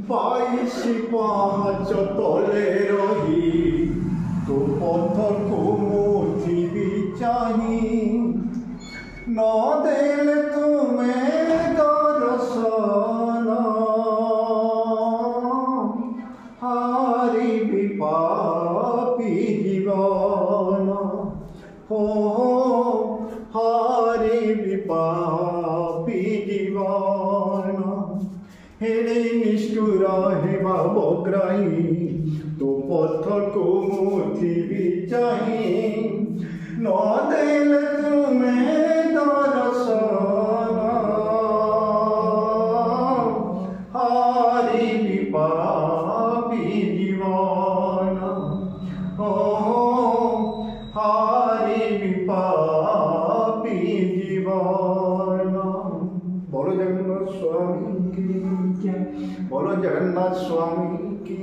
বাইশি পাহাচ তলে রহি তো পথরକୁ মুঠিବି চাহি ন দেলে তুমি দর্শন হারিবি পাপি জীবন हो हारिबि पापी जीवन हेणे निष्ठुर हेबा बग्राही तो पत्थर को मुठिबि चाही न देले तुमे दर्शन हारिबि पापी जीवन हारिबि पापी जीवन। बोलो जगन्नाथ स्वामी की जय, बोलो जगन्नाथ स्वामी की